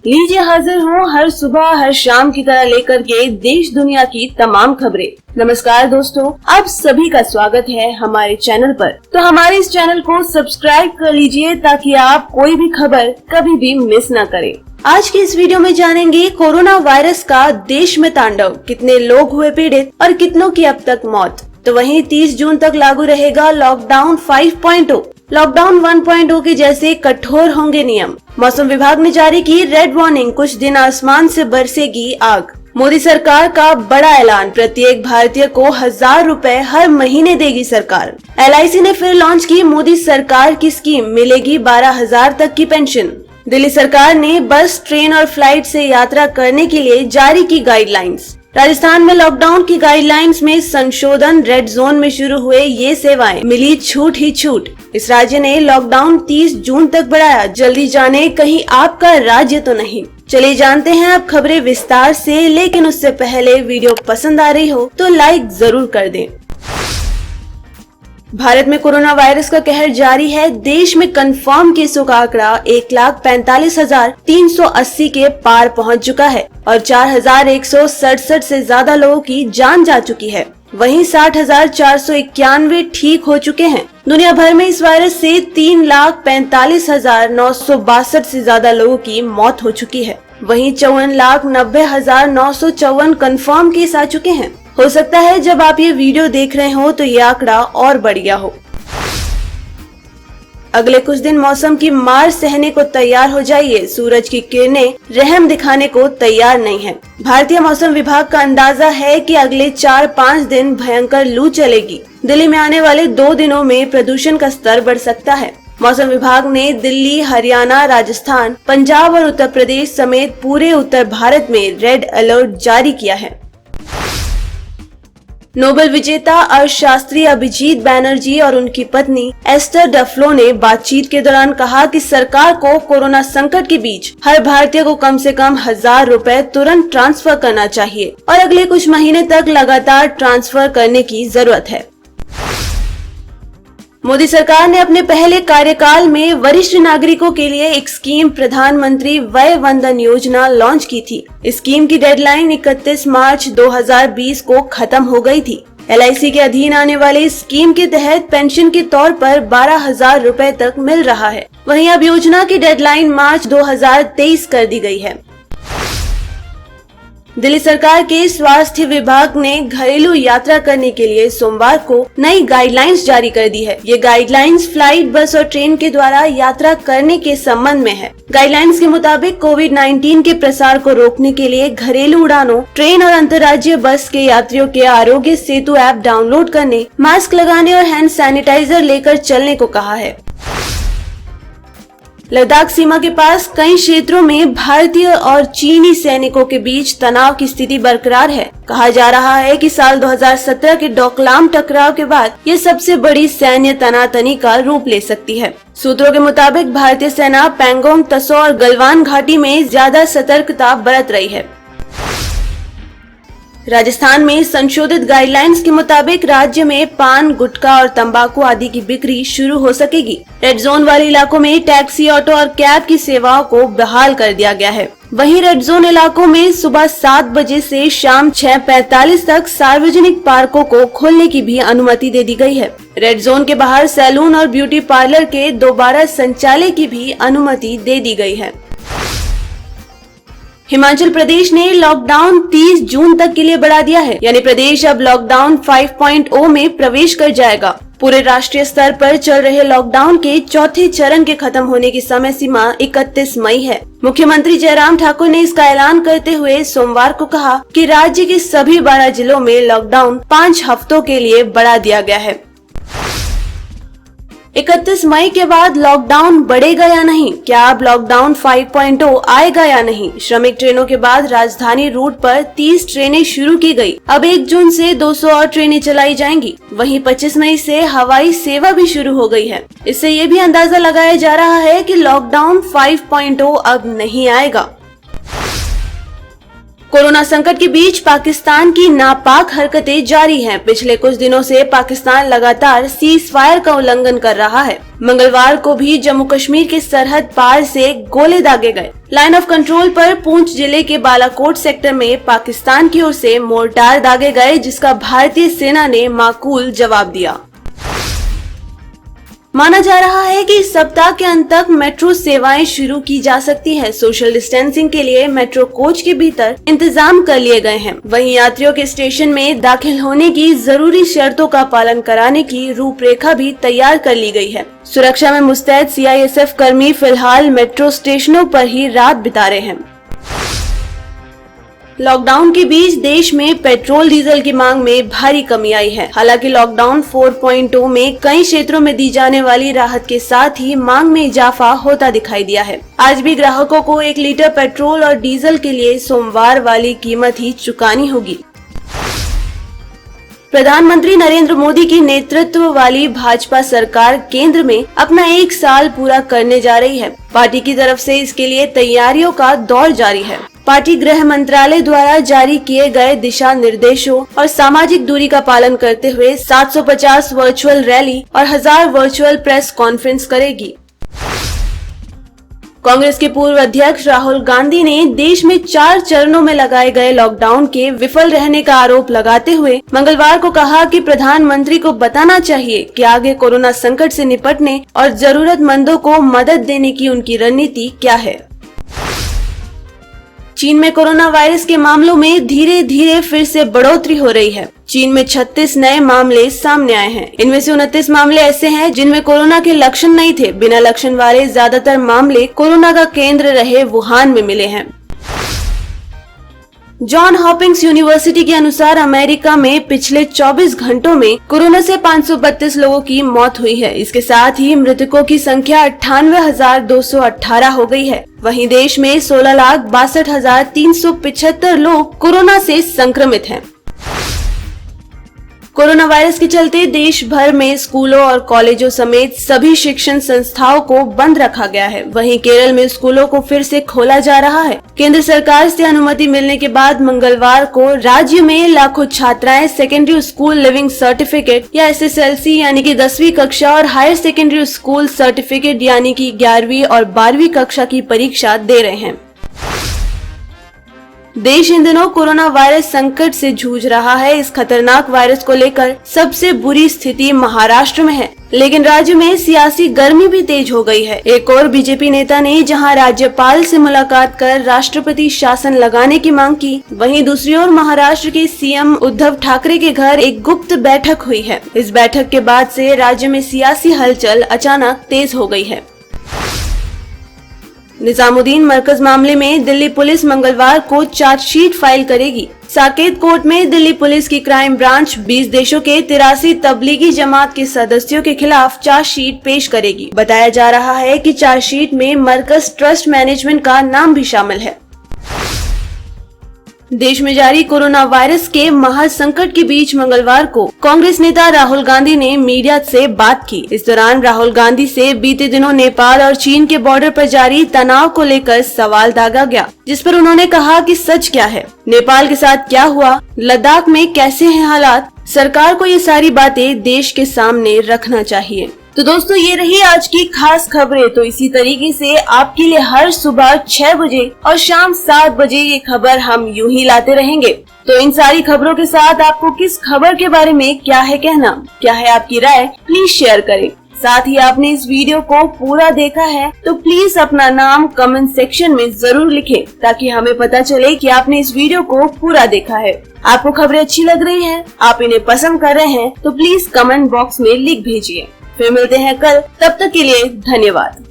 लीजिए हाजिर हूँ हर सुबह हर शाम की तरह लेकर के देश दुनिया की तमाम खबरें। नमस्कार दोस्तों, आप सभी का स्वागत है हमारे चैनल पर। तो हमारे इस चैनल को सब्सक्राइब कर लीजिए ताकि आप कोई भी खबर कभी भी मिस न करें। आज की इस वीडियो में जानेंगे कोरोना वायरस का देश में तांडव, कितने लोग हुए पीड़ित और कितनों की अब तक मौत। तो वहीं 30 जून तक लागू रहेगा लॉकडाउन 5.0। लॉकडाउन 1.0 के जैसे कठोर होंगे नियम। मौसम विभाग ने जारी की रेड वार्निंग, कुछ दिन आसमान से बरसेगी आग। मोदी सरकार का बड़ा ऐलान, प्रत्येक भारतीय को 1000 रुपए हर महीने देगी सरकार। LIC ने फिर लॉन्च की मोदी सरकार की स्कीम, मिलेगी 12,000 तक की पेंशन। दिल्ली सरकार ने बस, ट्रेन और फ्लाइट से यात्रा करने के लिए जारी की गाइडलाइंस। राजस्थान में लॉकडाउन की गाइडलाइंस में संशोधन, रेड जोन में शुरू हुए ये सेवाएं, मिली छूट ही छूट। इस राज्य ने लॉकडाउन 30 जून तक बढ़ाया। जल्दी जाने कहीं आपका राज्य तो नहीं। चलिए जानते हैं अब खबरें विस्तार से, लेकिन उससे पहले वीडियो पसंद आ रही हो तो लाइक जरूर कर दें। भारत में कोरोना वायरस का कहर जारी है। देश में कंफर्म केसों का आंकड़ा 1,45,380 के पार पहुंच चुका है और 4,167 से ज्यादा लोगों की जान जा चुकी है। वहीं 60,491 ठीक हो चुके हैं। दुनिया भर में इस वायरस से 3,45,962 से ज्यादा लोगों की मौत हो चुकी है। वहीं 54,90,954 कंफर्म केस आ चुके हैं। हो सकता है जब आप ये वीडियो देख रहे हो तो ये आंकड़ा और बढ़ गया हो। अगले कुछ दिन मौसम की मार सहने को तैयार हो जाइए। सूरज की किरणें रहम दिखाने को तैयार नहीं है। भारतीय मौसम विभाग का अंदाजा है कि अगले 4-5 दिन भयंकर लू चलेगी। दिल्ली में आने वाले 2 दिनों में प्रदूषण का स्तर बढ़ सकता है। मौसम विभाग ने दिल्ली, हरियाणा, राजस्थान, पंजाब और उत्तर प्रदेश समेत पूरे उत्तर भारत में रेड अलर्ट जारी किया है। नोबेल विजेता अर्थशास्त्री अभिजीत बैनर्जी और उनकी पत्नी एस्टर डफलो ने बातचीत के दौरान कहा कि सरकार को कोरोना संकट के बीच हर भारतीय को कम से कम 1000 रुपए तुरंत ट्रांसफर करना चाहिए और अगले कुछ महीने तक लगातार ट्रांसफर करने की जरूरत है। मोदी सरकार ने अपने पहले कार्यकाल में वरिष्ठ नागरिकों के लिए एक स्कीम, प्रधानमंत्री वय वंदन योजना लॉन्च की थी। इस स्कीम की डेडलाइन 31 मार्च 2020 को खत्म हो गई थी। LIC के अधीन आने वाली इस स्कीम के तहत पेंशन के तौर पर 12,000 रुपए तक मिल रहा है। वहीं अब योजना की डेडलाइन मार्च 2023 कर दी गई है। दिल्ली सरकार के स्वास्थ्य विभाग ने घरेलू यात्रा करने के लिए सोमवार को नई गाइडलाइंस जारी कर दी है। ये गाइडलाइंस फ्लाइट, बस और ट्रेन के द्वारा यात्रा करने के संबंध में है। गाइडलाइंस के मुताबिक कोविड-19 के प्रसार को रोकने के लिए घरेलू उड़ानों, ट्रेन और अंतर्राज्यीय बस के यात्रियों के आरोग्य सेतु ऐप डाउनलोड करने, मास्क लगाने और हैंड सैनिटाइजर लेकर चलने को कहा है। लद्दाख सीमा के पास कई क्षेत्रों में भारतीय और चीनी सैनिकों के बीच तनाव की स्थिति बरकरार है। कहा जा रहा है कि साल 2017 के डोकलाम टकराव के बाद ये सबसे बड़ी सैन्य तनातनी का रूप ले सकती है। सूत्रों के मुताबिक भारतीय सेना पैंगोंग त्सो और गलवान घाटी में ज्यादा सतर्कता बरत रही है। राजस्थान में संशोधित गाइडलाइंस के मुताबिक राज्य में पान, गुटखा और तंबाकू आदि की बिक्री शुरू हो सकेगी। रेड जोन वाले इलाकों में टैक्सी, ऑटो और कैब की सेवाओं को बहाल कर दिया गया है। वहीं रेड जोन इलाकों में सुबह 7 बजे से शाम 6:45 तक सार्वजनिक पार्कों को खोलने की भी अनुमति दे दी गई है। रेड जोन के बाहर सैलून और ब्यूटी पार्लर के दोबारा संचालन की भी अनुमति दे दी गई है। हिमाचल प्रदेश ने लॉकडाउन 30 जून तक के लिए बढ़ा दिया है, यानी प्रदेश अब लॉकडाउन 5.0 में प्रवेश कर जाएगा। पूरे राष्ट्रीय स्तर पर चल रहे लॉकडाउन के चौथे चरण के खत्म होने की समय सीमा 31 मई है। मुख्यमंत्री जयराम ठाकुर ने इसका ऐलान करते हुए सोमवार को कहा कि राज्य के सभी 12 जिलों में लॉकडाउन 5 हफ्तों के लिए बढ़ा दिया गया है। 31 मई के बाद लॉकडाउन बढ़ेगा या नहीं? क्या अब लॉकडाउन 5.0 आएगा या नहीं? श्रमिक ट्रेनों के बाद राजधानी रूट पर 30 ट्रेनें शुरू की गई। अब 1 जून से 200 और ट्रेनें चलाई जाएंगी। वहीं 25 मई से हवाई सेवा भी शुरू हो गई है। इससे ये भी अंदाजा लगाया जा रहा है कि लॉकडाउन 5.0 अब नहीं आएगा। कोरोना संकट के बीच पाकिस्तान की नापाक हरकतें जारी हैं। पिछले कुछ दिनों से पाकिस्तान लगातार सीज फायर का उल्लंघन कर रहा है। मंगलवार को भी जम्मू कश्मीर के सरहद पार से गोले दागे गए। लाइन ऑफ कंट्रोल पर पूंछ जिले के बालाकोट सेक्टर में पाकिस्तान की ओर से मोर्टार दागे गए, जिसका भारतीय सेना ने माकूल जवाब दिया। माना जा रहा है कि इस सप्ताह के अंत तक मेट्रो सेवाएं शुरू की जा सकती है। सोशल डिस्टेंसिंग के लिए मेट्रो कोच के भीतर इंतजाम कर लिए गए हैं। वहीं यात्रियों के स्टेशन में दाखिल होने की जरूरी शर्तों का पालन कराने की रूपरेखा भी तैयार कर ली गई है। सुरक्षा में मुस्तैद CISF कर्मी फिलहाल मेट्रो स्टेशनों पर ही रात बिता रहे हैं। लॉकडाउन के बीच देश में पेट्रोल डीजल की मांग में भारी कमी आई है। हालांकि लॉकडाउन 4.0 में कई क्षेत्रों में दी जाने वाली राहत के साथ ही मांग में इजाफा होता दिखाई दिया है। आज भी ग्राहकों को 1 लीटर पेट्रोल और डीजल के लिए सोमवार वाली कीमत ही चुकानी होगी। प्रधानमंत्री नरेंद्र मोदी की नेतृत्व वाली भाजपा सरकार केंद्र में अपना 1 साल पूरा करने जा रही है। पार्टी की तरफ से इसके लिए तैयारियों का दौर जारी है। पार्टी गृह मंत्रालय द्वारा जारी किए गए दिशा निर्देशों और सामाजिक दूरी का पालन करते हुए 750 वर्चुअल रैली और 1000 वर्चुअल प्रेस कॉन्फ्रेंस करेगी। कांग्रेस के पूर्व अध्यक्ष राहुल गांधी ने देश में 4 चरणों में लगाए गए लॉकडाउन के विफल रहने का आरोप लगाते हुए मंगलवार को कहा कि प्रधानमंत्री को बताना चाहिए कि आगे कोरोना संकट से निपटने और जरूरतमंदों को मदद देने की उनकी रणनीति क्या है। चीन में कोरोना वायरस के मामलों में धीरे धीरे फिर से बढ़ोतरी हो रही है। चीन में 36 नए मामले सामने आए हैं। इनमें से 29 मामले ऐसे हैं जिनमें कोरोना के लक्षण नहीं थे। बिना लक्षण वाले ज्यादातर मामले कोरोना का केंद्र रहे वुहान में मिले हैं। जॉन हॉपिंग्स यूनिवर्सिटी के अनुसार अमेरिका में पिछले 24 घंटों में कोरोना से 532 लोगों की मौत हुई है। इसके साथ ही मृतकों की संख्या 98,218 हो गई है। वहीं देश में 16,62,375 लोग कोरोना से संक्रमित हैं। कोरोना वायरस के चलते देश भर में स्कूलों और कॉलेजों समेत सभी शिक्षण संस्थाओं को बंद रखा गया है। वहीं केरल में स्कूलों को फिर से खोला जा रहा है। केंद्र सरकार से अनुमति मिलने के बाद मंगलवार को राज्य में लाखों छात्राएं सेकेंडरी स्कूल लिविंग सर्टिफिकेट या SSLC यानी कि 10वीं कक्षा और हायर सेकेंडरी स्कूल सर्टिफिकेट यानी कि 11वीं और 12वीं कक्षा की परीक्षा दे रहे हैं। देश इन दिनों कोरोना वायरस संकट से जूझ रहा है। इस खतरनाक वायरस को लेकर सबसे बुरी स्थिति महाराष्ट्र में है, लेकिन राज्य में सियासी गर्मी भी तेज हो गई है। एक और बीजेपी नेता ने जहां राज्यपाल से मुलाकात कर राष्ट्रपति शासन लगाने की मांग की, वहीं दूसरी ओर महाराष्ट्र के CM उद्धव ठाकरे के घर एक गुप्त बैठक हुई है। इस बैठक के बाद से राज्य में सियासी हलचल अचानक तेज हो गई है। निजामुद्दीन मरकज मामले में दिल्ली पुलिस मंगलवार को चार्जशीट फाइल करेगी। साकेत कोर्ट में दिल्ली पुलिस की क्राइम ब्रांच 20 देशों के 83 तबलीगी जमात के सदस्यों के खिलाफ चार्जशीट पेश करेगी। बताया जा रहा है कि चार्जशीट में मरकज ट्रस्ट मैनेजमेंट का नाम भी शामिल है। देश में जारी कोरोना वायरस के महासंकट के बीच मंगलवार को कांग्रेस नेता राहुल गांधी ने मीडिया से बात की। इस दौरान राहुल गांधी से बीते दिनों नेपाल और चीन के बॉर्डर पर जारी तनाव को लेकर सवाल दागा गया, जिस पर उन्होंने कहा कि सच क्या है, नेपाल के साथ क्या हुआ, लद्दाख में कैसे हैं हालात। सरकार को ये सारी बातें देश के सामने रखना चाहिए। तो दोस्तों, ये रही आज की खास खबरें। तो इसी तरीके से आपके लिए हर सुबह 6 बजे और शाम 7 बजे ये खबर हम यूं ही लाते रहेंगे। तो इन सारी खबरों के साथ आपको किस खबर के बारे में क्या है कहना, क्या है आपकी राय, प्लीज शेयर करें। साथ ही आपने इस वीडियो को पूरा देखा है तो प्लीज अपना नाम कमेंट सेक्शन में जरूर लिखें, ताकि हमें पता चले कि आपने इस वीडियो को पूरा देखा है। आपको खबरें अच्छी लग रही हैं, आप इन्हें पसंद कर रहे हैं तो प्लीज कमेंट बॉक्स में लिख भेजिए। फिर मिलते हैं कल, तब तक के लिए धन्यवाद।